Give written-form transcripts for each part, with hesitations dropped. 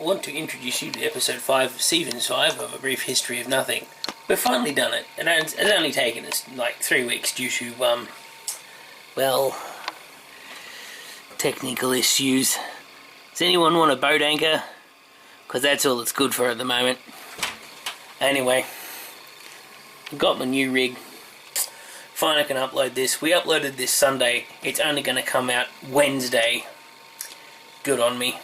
want to introduce you to episode 5 of season 5 of A Brief History of Nothing. We've finally done it, and it's only taken us like 3 weeks due to, well, technical issues. Does anyone want a boat anchor? Because that's all it's good for at the moment. Anyway, I've got my new rig. Fine, I can upload this. We uploaded this Sunday. It's only going to come out Wednesday. Good on me.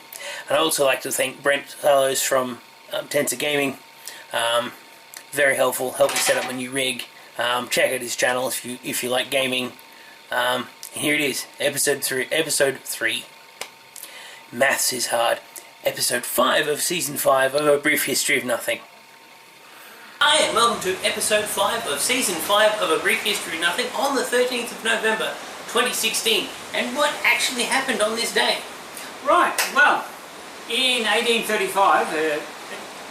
And I'd also like to thank Brent Fellows from Tensor Gaming. Very helpful. Helped me set up my new rig. Check out his channel if you like gaming. And here it is, episode 3. Maths is hard. Episode 5 of season 5 of A Brief History of Nothing. Hi, and welcome to episode 5 of season 5 of A Brief History of Nothing on the 13th of November 2016. And what actually happened on this day? Right, well, in 1835,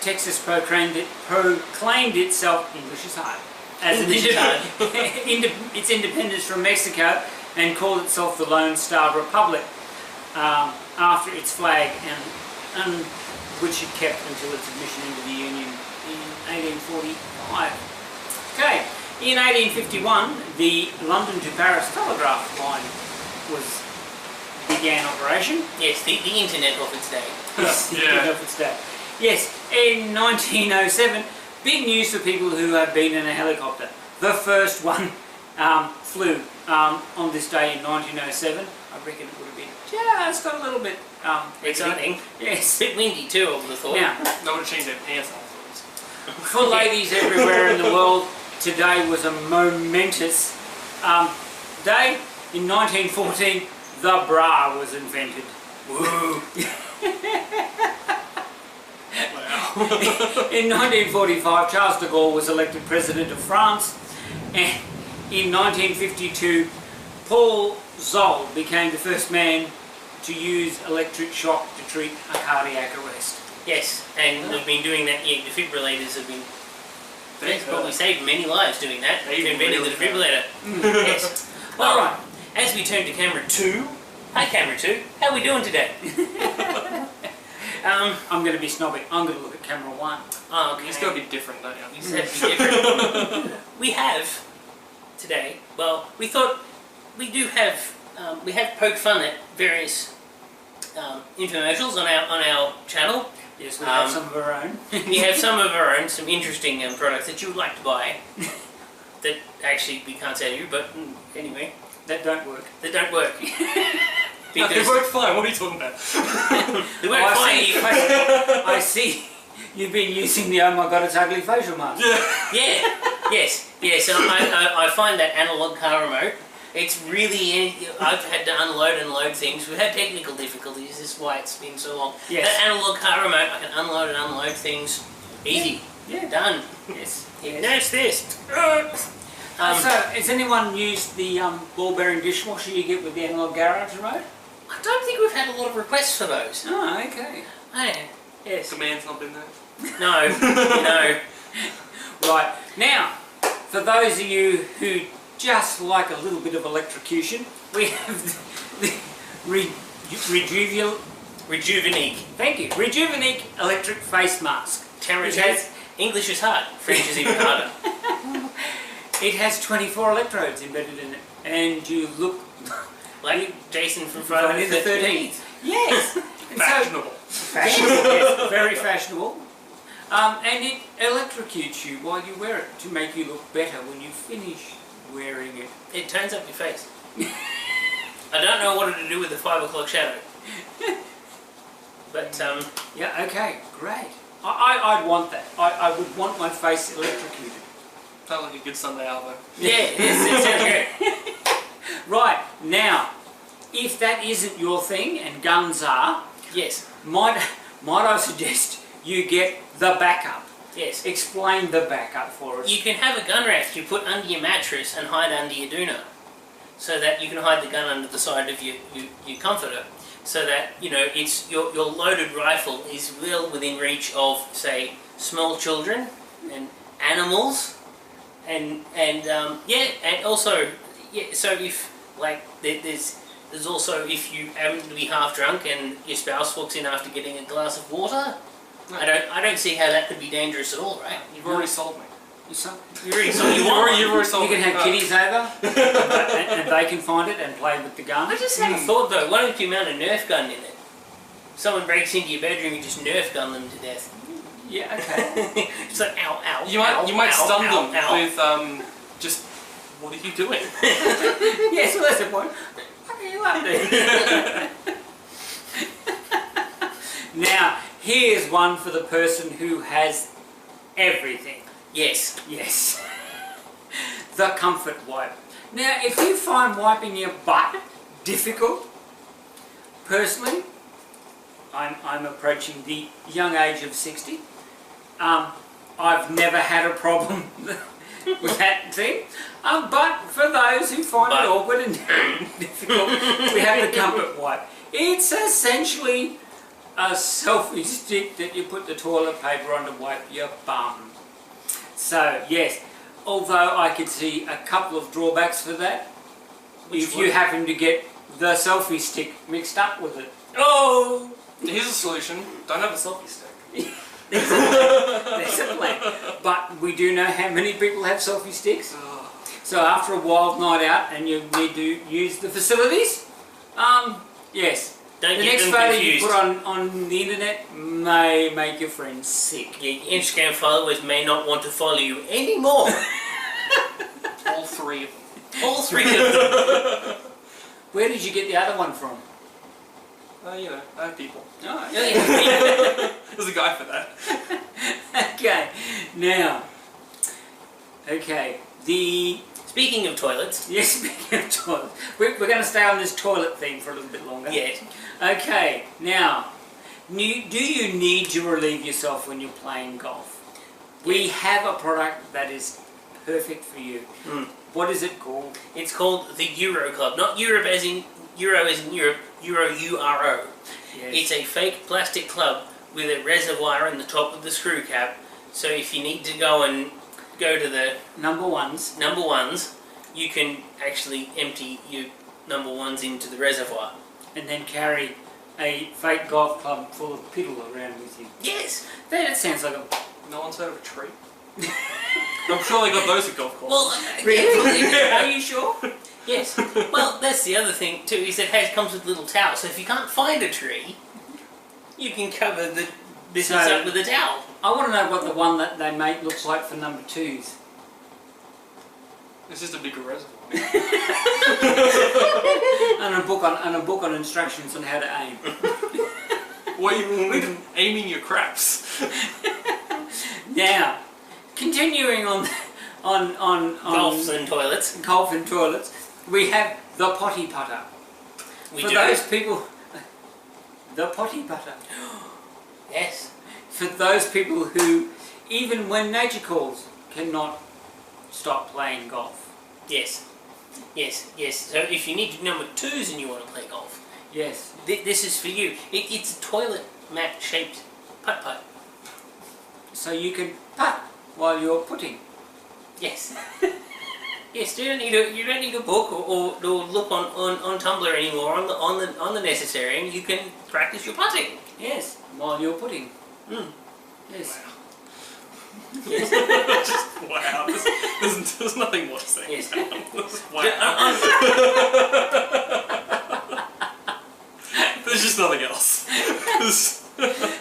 Texas proclaimed itself, English is hard, as its independence from Mexico, and called itself the Lone Star Republic after its flag, and which it kept until its admission into the Union in 1845. Okay, in 1851, the London to Paris telegraph line began operation. Yes, the internet of its day. Yes, of its day. Yes, in 1907, big news for people who have been in a helicopter. The first one flew on this day in 1907. I reckon it would have been just got a little bit exciting. Yes. A bit windy too, I would have thought. Now, no one changed their pants afterwards. For ladies everywhere in the world, today was a momentous day. In 1914, the bra was invented. Woo! In 1945, Charles de Gaulle was elected President of France, and in 1952, Paul Zoll became the first man to use electric shock to treat a cardiac arrest. Yes, and they've been doing that. Yeah, defibrillators have been. That's probably saved many lives doing that. They've invented the defibrillator. Yes. All right. As we turn to camera 2. Hi, camera 2. How are we doing today? I'm going to be snobby. I'm going to look at camera 1. Oh, okay. It's got to be different, don't you? You said to be different. We have today. Well, we thought we do have. We have poked fun at various infomercials on our channel. Yes, we have some of our own. We have some of our own, some interesting products that you would like to buy. That actually we can't tell you, but anyway. That don't work. That don't work. No, they work fine. What are you talking about? They work fine. I see. You've been using the oh my god it's ugly facial mask. Yeah. Yes. And I find that analog car remote. It's really. I've had to unload and load things. We've had technical difficulties. This is why it's been so long. Yes. That analog car remote, I can unload and unload things. Easy. Yeah. Done. Yes. Now it's this. So, has anyone used the ball bearing dishwasher you get with the analog garage remote? I don't think we've had a lot of requests for those. Oh, okay. Oh, yes. The man's not been there. No. No. Right. Now, for those of you who just like a little bit of electrocution, we have the Rejuvenique. Thank you. Rejuvenique electric face mask. English is hard. French is even harder. It has 24 electrodes embedded in it, and you look like Jason from Friday the 13th. Yes. Fashionable. Yes, very fashionable. And it electrocutes you while you wear it to make you look better when you finish wearing it. It turns up your face. I don't know what to do with the 5 o'clock shadow. But, yeah, okay, great. I'd want that. I would want my face electrocuted. Sounds like a good Sunday album. Yeah, it sounds good. Right, now, if that isn't your thing, and guns are, yes, might I suggest you get the backup? Yes. Explain the backup for us. You can have a gun rack you put under your mattress and hide under your doona, so that you can hide the gun under the side of your comforter, so that, you know, it's your loaded rifle is well within reach of, say, small children and animals, and also, yeah, so if, like, there's There's also if you happen to be half drunk and your spouse walks in after getting a glass of water. No. I don't see how that could be dangerous at all, right? You've already sold me. You already sold you want one. You've already sold You me. can have kiddies over, and they can find it and play with the gun. I just had a thought though. Why don't you mount a Nerf gun in it? Someone breaks into your bedroom, you just Nerf gun them to death. Yeah, okay. It's like ow, ow. You might ow, stun ow, them ow. with just. What are you doing? Yes, well, that's the point. What are you up to? Now, here's one for the person who has everything. Yes. Yes. The comfort wipe. Now, if you find wiping your butt difficult, personally, I'm approaching the young age of 60. I've never had a problem with that thing. But for those who find it awkward and difficult, we have the comfort wipe. It's essentially a selfie stick that you put the toilet paper on to wipe your bum. So yes, although I could see a couple of drawbacks for that, if you happen to get the selfie stick mixed up with it. Oh! Here's a solution. Don't have a selfie stick. There's a plan. But we do know how many people have selfie sticks. So after a wild night out and you need to use the facilities, yes. Don't The get next them photo confused. you put on the internet may make your friends sick. Your Instagram followers may not want to follow you anymore. All three of them. All three of them. Where did you get the other one from? You know, I have people. Oh, Yeah. There's a guy for that. okay, now, okay, Speaking of toilets. yes, speaking of toilets, we're going to stay on this toilet theme for a little bit longer. Yes. Okay, now, do you need to relieve yourself when you're playing golf? We have a product that is perfect for you. What is it called? It's called the Euro Club. Not Europe as in Euro as in Europe. Euro U-R-O. Yes. It's a fake plastic club with a reservoir in the top of the screw cap. So if you need to go to the number ones, you can actually empty your number ones into the reservoir. and then carry a fake golf club full of piddle around with you. Yes. That sounds like a... No one's heard of a tree? I'm sure they got those at golf courses. Well, Really? Are you sure? yes. Well, that's the other thing too. Is it comes with little towels. So if you can't find a tree, you can cover the business up with a towel. I want to know what the one that they make looks like for number twos. It's just a bigger reservoir. And a book on instructions on how to aim. What are you aiming your craps? Now, continuing on Golfs and toilets. golf and toilets, we have the potty putter. We For do. those people, the potty putter. Yes. For those people who, even when nature calls, cannot stop playing golf. Yes. Yes. Yes. So if you need number twos and you want to play golf, Yes. this is for you. It's a toilet mat shaped putt-putt. So you can putt while you're putting. Yes. Yes. You don't need a book or look on Tumblr anymore on the necessary, and you can practice your putting. Yes. While you're putting. Mm. Yes. Just, wow. There's nothing more to say. Yes. Wow. There's just nothing else.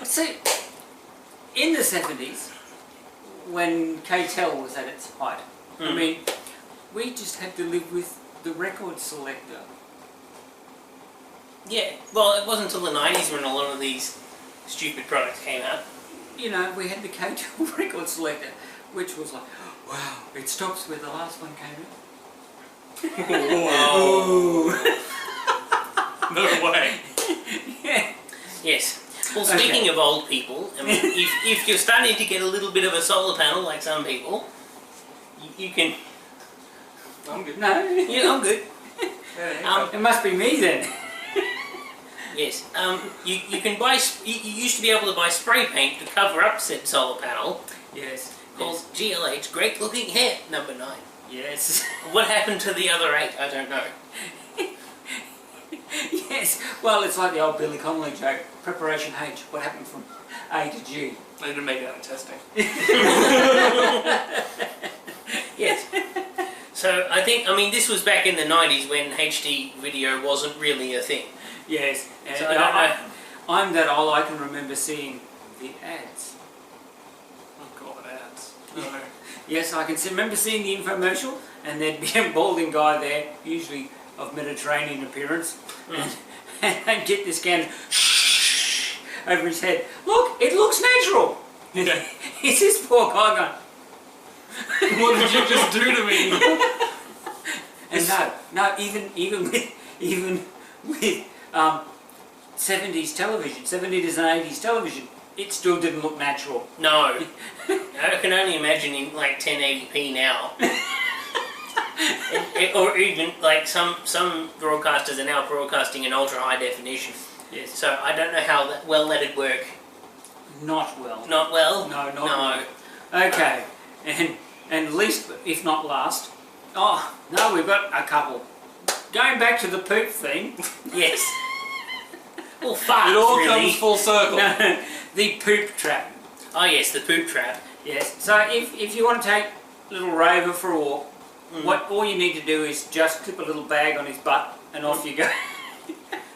So, in the 70s, when KTEL was at its height, I mean, we just had to live with the record selector. Yeah. Well, it wasn't until the 90s when a lot of these stupid products came out. You know, we had the KTEL record selector, which was like, wow, it stops where the last one came in. Whoa. Oh. No way. Yeah. Yes. Well, speaking of old people, I mean, if you're starting to get a little bit of a solar panel like some people, you can. I'm good. No. Yeah, I'm good. It must be me then. Yes. You can buy. You used to be able to buy spray paint to cover up said solar panel Yes. called GLH Great Looking Hair number 9. Yes. What happened to the other 8? I don't know. Yes, well, it's like the old Billy Connolly joke. Preparation H. What happened from A to G? They didn't make that in testing. Yes. So I mean, this was back in the 90s when HD video wasn't really a thing. Yes. And So I'm that old, I can remember seeing the ads. Oh god, ads. No. Yes, I can remember seeing the infomercial, and there'd be a balding guy there, usually of Mediterranean appearance, and I'd get this can over his head. Look, it looks natural. Yeah. It's this poor guy going. What did you just do to me? And no, even with 70s television, 70s and 80s television, it still didn't look natural. No. I can only imagine in like 1080p now. Or even like some broadcasters are now broadcasting in ultra high definition. Yes. So I don't know how well that'd work. Not well. Not well? No, not No. well. Okay, and least, if not last, oh, no, we've got a couple. Going back to the poop theme. Yes. Well, farts, It all really. comes full circle. No, the poop trap. Oh yes, the poop trap. Yes, so if you want to take little Rover for a walk, what all you need to do is just clip a little bag on his butt and off you go.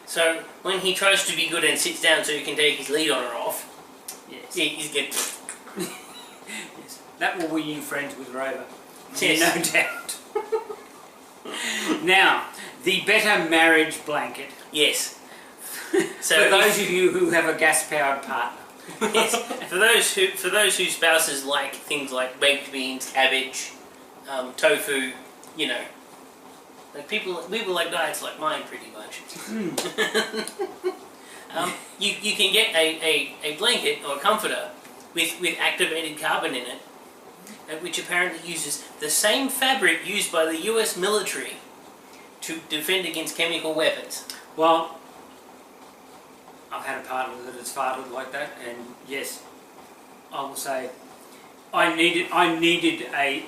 So when he tries to be good and sits down so he can take his lead on or off, Yes. he's good. Yes. That will win you friends with Rover. Yes. No doubt. Now, the better marriage blanket. Yes. So For those of you who have a gas-powered partner. yes, for those whose spouses like things like baked beans, cabbage, tofu, you know, like people like diets like mine pretty much. You can get a blanket or a comforter with activated carbon in it, which apparently uses the same fabric used by the US military to defend against chemical weapons. Well, I've had a partner that has farted like that, and yes, I will say, I needed a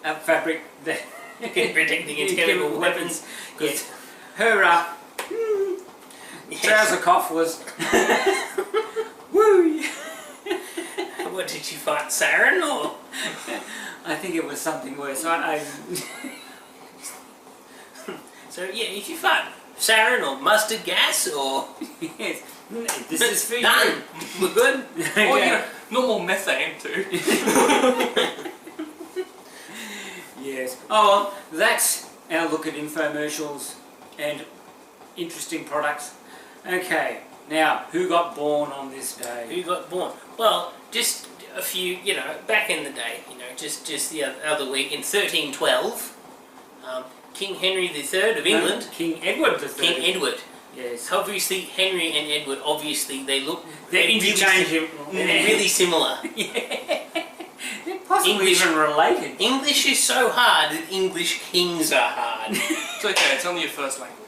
a fabric that Can protect against chemical weapons. Because her trouser cough was woo. What did you fight, sarin or? I think it was something worse. So yeah, if you fight sarin or mustard gas or yes, this is for you. done, we're good. Or, you know, normal methane too. Yes. Oh, well, that's our look at infomercials and interesting products. Okay, now, who got born on this day? Who got born? Well, just a few, you know, back in the day, you know, just the other week in 1312, King Henry III of England. King Edward III. King Edward. Yes. Obviously, Henry and Edward, obviously, they look... They're interchangeable. They're really similar. They're possibly even related. English is so hard that English kings are hard. It's okay, it's only your first language.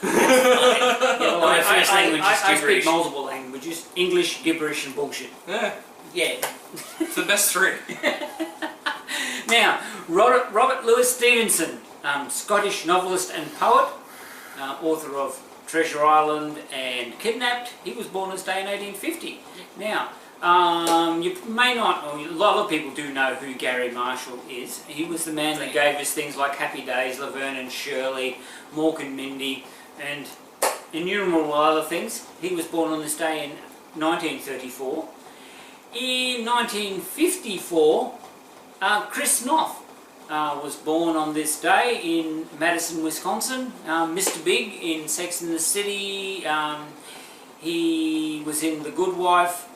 My first language is I gibberish. speak multiple languages. English, gibberish and bullshit. Yeah, Yeah. it's the best three. Now, Robert Louis Stevenson, Scottish novelist and poet, author of Treasure Island and Kidnapped. He was born this day in 1850. Now, you may not, or a lot of people do know who Gary Marshall is. He was the man that gave us things like Happy Days, Laverne and Shirley, Mork and Mindy, and innumerable other things. He was born on this day in 1934. In 1954, Chris Noth was born on this day in Madison, Wisconsin. Mr. Big in Sex and the City. He was in The Good Wife.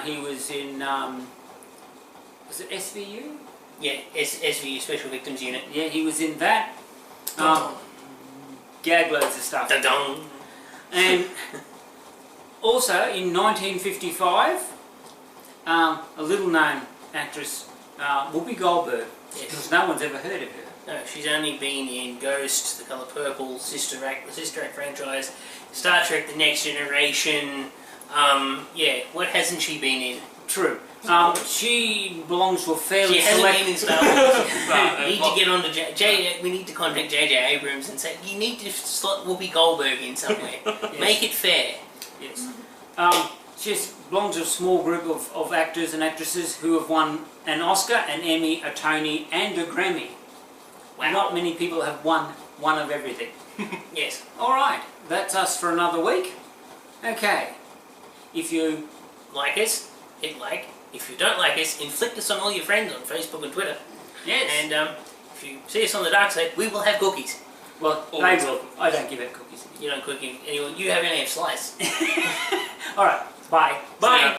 He was in, was it SVU? Yeah, SVU, Special Victims Unit. Yeah, he was in that. Gag loads of stuff. Da-dong. And also in 1955, a little known actress, Whoopi Goldberg, Yes. because no one's ever heard of her. No, she's only been in Ghost, The Colour Purple, the Sister Act franchise, Star Trek The Next Generation. Yeah, what hasn't she been in? True. She belongs to a fairly She hasn't select... been in Star Wars. No, We need to get on to we need to contact J.J. Abrams and say, you need to slot Whoopi Goldberg in somewhere. Yes. Make it fair. Yes. She belongs to a small group of actors and actresses who have won an Oscar, an Emmy, a Tony, and a Grammy. Wow. Not many people have won one of everything. Yes. Alright, that's us for another week. Okay. If you... Like us, hit like. If you don't like us, inflict us on all your friends on Facebook and Twitter. Yes. And if you see us on the dark side, we will have cookies. Well, Always they will. welcome. I don't give out cookies. You don't cook anyone. You have only have slice. Alright, bye. Bye.